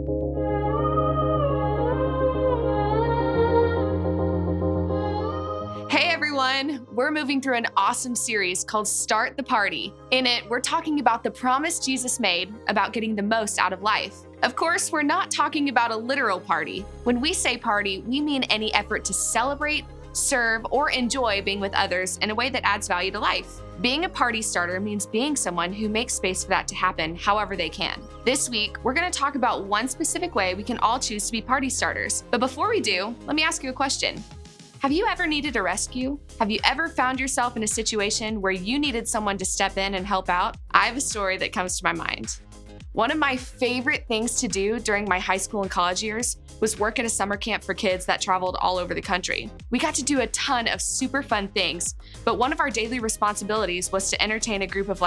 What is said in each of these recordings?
Hey everyone, we're moving through an awesome series called Start the Party. In it, we're talking about the promise Jesus made about getting the most out of life. Of course, we're not talking about a literal party. When we say party, we mean any effort to celebrate, serve, or enjoy being with others in a way that adds value to life. Being a party starter means being someone who makes space for that to happen however they can. This week, we're going to talk about one specific way we can all choose to be party starters. But before we do, let me ask you a question. Have you ever needed a rescue? Have you ever found yourself in a situation where you needed someone to step in and help out? I have a story that comes to my mind. One of my favorite things to do during my high school and college years was work at a summer camp for kids that traveled all over the country. We got to do a ton of super fun things, but one of our daily responsibilities was to entertain a group of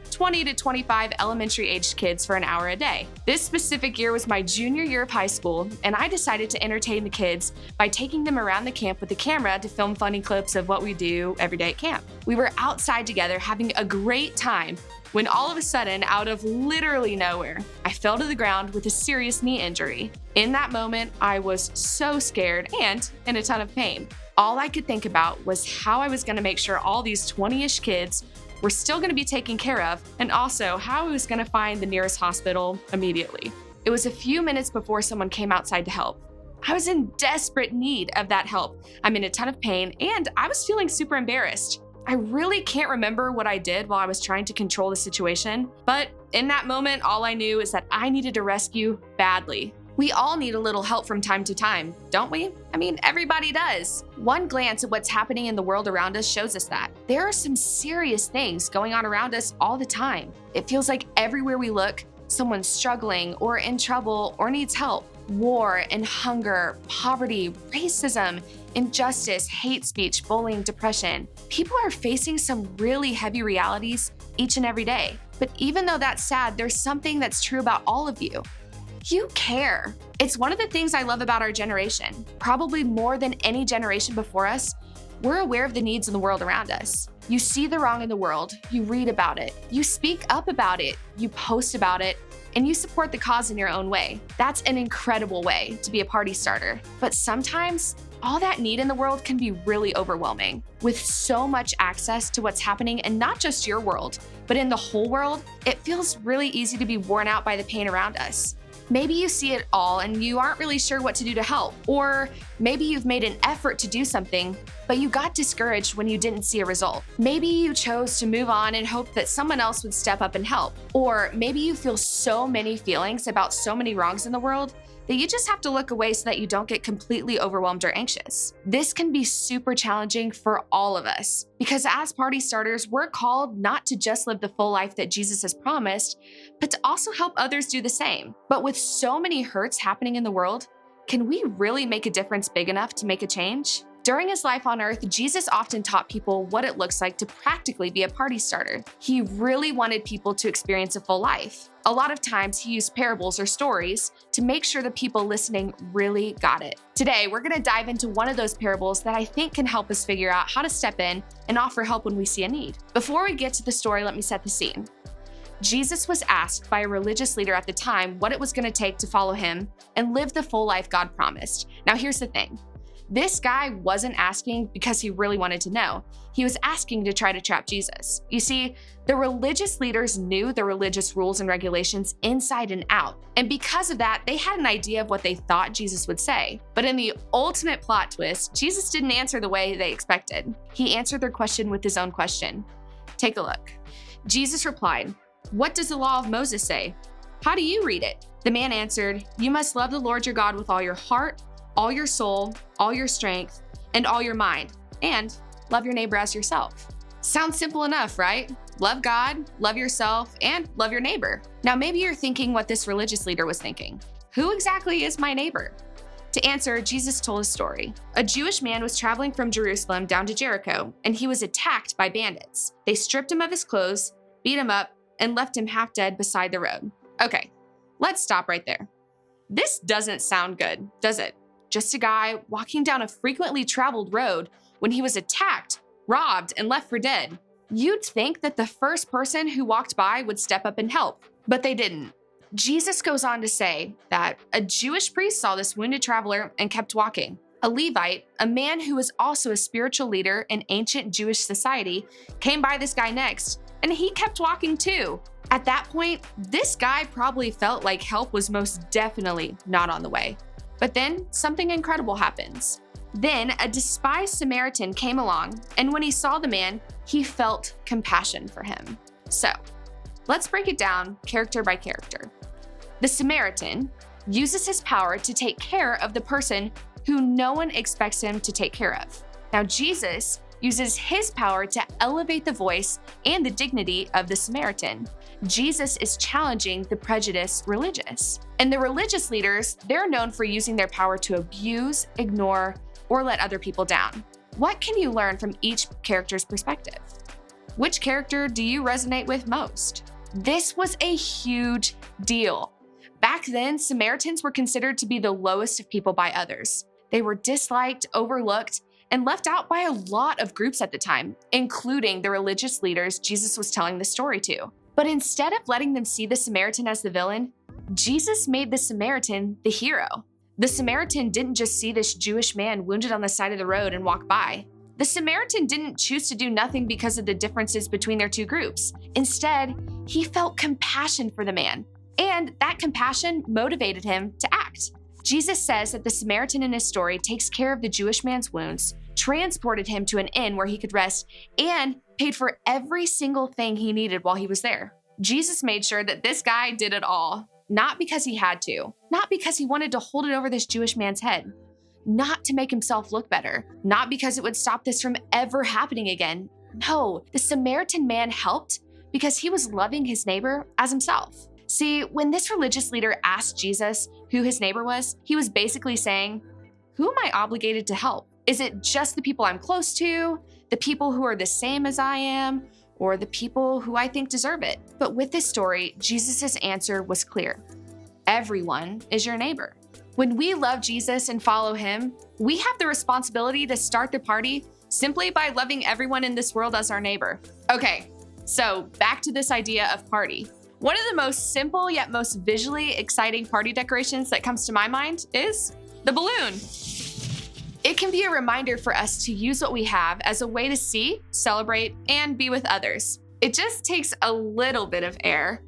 20 to 25 elementary-aged kids for an hour a day. This specific year was my junior year of high school, and I decided to entertain the kids by taking them around the camp with a camera to film funny clips of what we do every day at camp. We were outside together having a great time when all of a sudden, out of literally nowhere, I fell to the ground with a serious knee injury. In that moment, I was so scared and in a ton of pain. All I could think about was how I was going to make sure all these 20-ish kids were still going to be taken care of, and also how I was going to find the nearest hospital immediately. It was a few minutes before someone came outside to help. I was in desperate need of that help. I'm in a ton of pain, and I was feeling super embarrassed. I really can't remember what I did while I was trying to control the situation, but in that moment, all I knew is that I needed a rescue badly. We all need a little help from time to time, don't we? I mean, everybody does. One glance at what's happening in the world around us shows us that. There are some serious things going on around us all the time. It feels like everywhere we look, someone's struggling or in trouble or needs help. War and hunger, poverty, racism, injustice, hate speech, bullying, depression. People are facing some really heavy realities each and every day. But even though that's sad, there's something that's true about all of you. You care. It's one of the things I love about our generation. Probably more than any generation before us, we're aware of the needs in the world around us. You see the wrong in the world, you read about it, you speak up about it, you post about it, and you support the cause in your own way. That's an incredible way to be a party starter. But sometimes, all that need in the world can be really overwhelming. With so much access to what's happening in not just your world, but in the whole world, it feels really easy to be worn out by the pain around us. Maybe you see it all and you aren't really sure what to do to help. Or maybe you've made an effort to do something, but you got discouraged when you didn't see a result. Maybe you chose to move on and hope that someone else would step up and help. Or maybe you feel so many feelings about so many wrongs in the world that you just have to look away so that you don't get completely overwhelmed or anxious. This can be super challenging for all of us, because as party starters, we're called not to just live the full life that Jesus has promised, but to also help others do the same. But with so many hurts happening in the world, can we really make a difference big enough to make a change? During his life on earth, Jesus often taught people what it looks like to practically be a party starter. He really wanted people to experience a full life. A lot of times he used parables or stories to make sure the people listening really got it. Today, we're going to dive into one of those parables that I think can help us figure out how to step in and offer help when we see a need. Before we get to the story, let me set the scene. Jesus was asked by a religious leader at the time what it was going to take to follow him and live the full life God promised. Now, here's the thing. This guy wasn't asking because he really wanted to know. He was asking to try to trap Jesus. You see, the religious leaders knew the religious rules and regulations inside and out. And because of that, they had an idea of what they thought Jesus would say. But in the ultimate plot twist, Jesus didn't answer the way they expected. He answered their question with his own question. Take a look. Jesus replied, "What does the law of Moses say? How do you read it?" The man answered, "You must love the Lord your God with all your heart, all your soul, all your strength, and all your mind, and love your neighbor as yourself." Sounds simple enough, right? Love God, love yourself, and love your neighbor. Now, maybe you're thinking what this religious leader was thinking. Who exactly is my neighbor? To answer, Jesus told a story. A Jewish man was traveling from Jerusalem down to Jericho, and he was attacked by bandits. They stripped him of his clothes, beat him up, and left him half dead beside the road. Okay, let's stop right there. This doesn't sound good, does it? Just a guy walking down a frequently traveled road when he was attacked, robbed, and left for dead. You'd think that the first person who walked by would step up and help, but they didn't. Jesus goes on to say that a Jewish priest saw this wounded traveler and kept walking. A Levite, a man who was also a spiritual leader in ancient Jewish society, came by this guy next, and he kept walking too. At that point, this guy probably felt like help was most definitely not on the way. But then something incredible happens. Then a despised Samaritan came along, and when he saw the man, he felt compassion for him. So, let's break it down character by character. The Samaritan uses his power to take care of the person who no one expects him to take care of. Now, Jesus uses his power to elevate the voice and the dignity of the Samaritan. Jesus is challenging the prejudiced religious. And the religious leaders, they're known for using their power to abuse, ignore, or let other people down. What can you learn from each character's perspective? Which character do you resonate with most? This was a huge deal. Back then, Samaritans were considered to be the lowest of people by others. They were disliked, overlooked, and left out by a lot of groups at the time, including the religious leaders Jesus was telling the story to. But instead of letting them see the Samaritan as the villain, Jesus made the Samaritan the hero. The Samaritan didn't just see this Jewish man wounded on the side of the road and walk by. The Samaritan didn't choose to do nothing because of the differences between their two groups. Instead, he felt compassion for the man, and that compassion motivated him to act. Jesus says that the Samaritan in his story takes care of the Jewish man's wounds, transported him to an inn where he could rest, and paid for every single thing he needed while he was there. Jesus made sure that this guy did it all, not because he had to, not because he wanted to hold it over this Jewish man's head, not to make himself look better, not because it would stop this from ever happening again. No, the Samaritan man helped because he was loving his neighbor as himself. See, when this religious leader asked Jesus who his neighbor was, he was basically saying, who am I obligated to help? Is it just the people I'm close to, the people who are the same as I am, or the people who I think deserve it? But with this story, Jesus' answer was clear. Everyone is your neighbor. When we love Jesus and follow him, we have the responsibility to start the party simply by loving everyone in this world as our neighbor. Okay, so back to this idea of party. One of the most simple yet most visually exciting party decorations that comes to my mind is the balloon. It can be a reminder for us to use what we have as a way to see, celebrate, and be with others. It just takes a little bit of air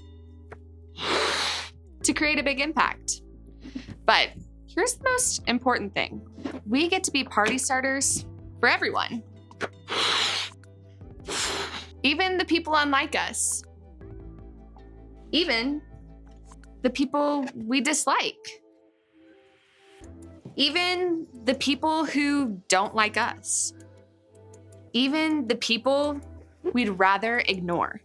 to create a big impact. But here's the most important thing. We get to be party starters for everyone. Even the people unlike us. Even the people we dislike. Even the people who don't like us. Even the people we'd rather ignore.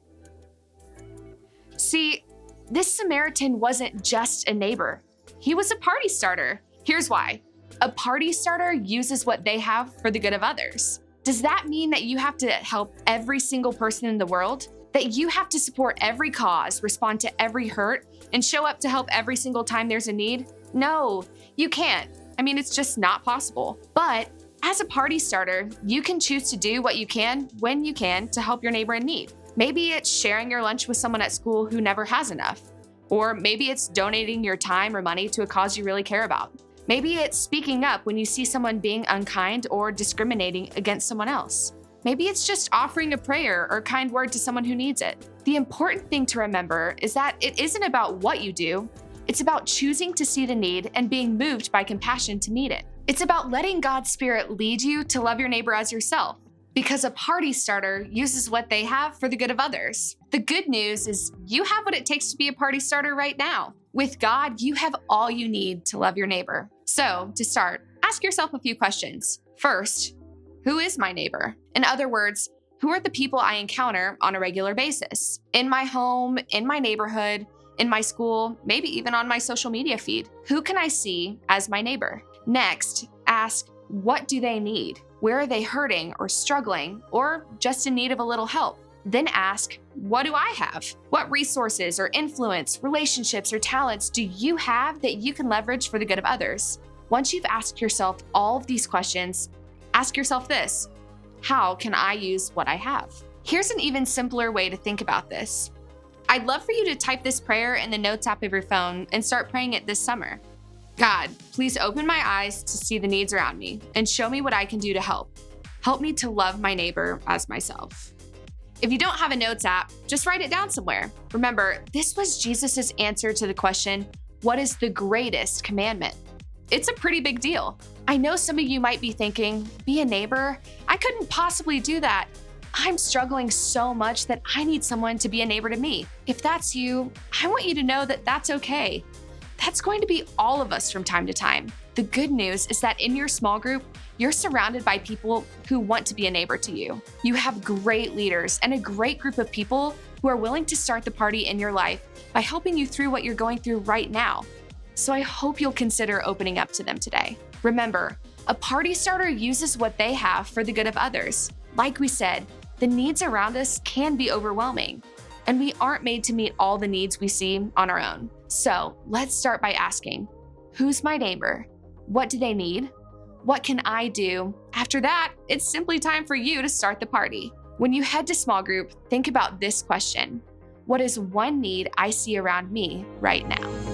See, this Samaritan wasn't just a neighbor. He was a party starter. Here's why. A party starter uses what they have for the good of others. Does that mean that you have to help every single person in the world? That you have to support every cause, respond to every hurt, and show up to help every single time there's a need? No, you can't. I mean, it's just not possible. But as a party starter, you can choose to do what you can when you can to help your neighbor in need. Maybe it's sharing your lunch with someone at school who never has enough. Or maybe it's donating your time or money to a cause you really care about. Maybe it's speaking up when you see someone being unkind or discriminating against someone else. Maybe it's just offering a prayer or a kind word to someone who needs it. The important thing to remember is that it isn't about what you do. It's about choosing to see the need and being moved by compassion to meet it. It's about letting God's Spirit lead you to love your neighbor as yourself, because a party starter uses what they have for the good of others. The good news is you have what it takes to be a party starter right now. With God, you have all you need to love your neighbor. So, to start, ask yourself a few questions. First, who is my neighbor? In other words, who are the people I encounter on a regular basis? In my home, in my neighborhood, in my school, maybe even on my social media feed. Who can I see as my neighbor? Next, ask, what do they need? Where are they hurting or struggling or just in need of a little help? Then ask, what do I have? What resources or influence, relationships or talents do you have that you can leverage for the good of others? Once you've asked yourself all of these questions, ask yourself this: how can I use what I have? Here's an even simpler way to think about this. I'd love for you to type this prayer in the Notes app of your phone and start praying it this summer. God, please open my eyes to see the needs around me and show me what I can do to help. Help me to love my neighbor as myself. If you don't have a Notes app, just write it down somewhere. Remember, this was Jesus' answer to the question, what is the greatest commandment? It's a pretty big deal. I know some of you might be thinking, be a neighbor? I couldn't possibly do that. I'm struggling so much that I need someone to be a neighbor to me. If that's you, I want you to know that that's okay. That's going to be all of us from time to time. The good news is that in your small group, you're surrounded by people who want to be a neighbor to you. You have great leaders and a great group of people who are willing to start the party in your life by helping you through what you're going through right now. So I hope you'll consider opening up to them today. Remember, a party starter uses what they have for the good of others. Like we said, the needs around us can be overwhelming, and we aren't made to meet all the needs we see on our own. So let's start by asking, who's my neighbor? What do they need? What can I do? After that, it's simply time for you to start the party. When you head to small group, think about this question. What is one need I see around me right now?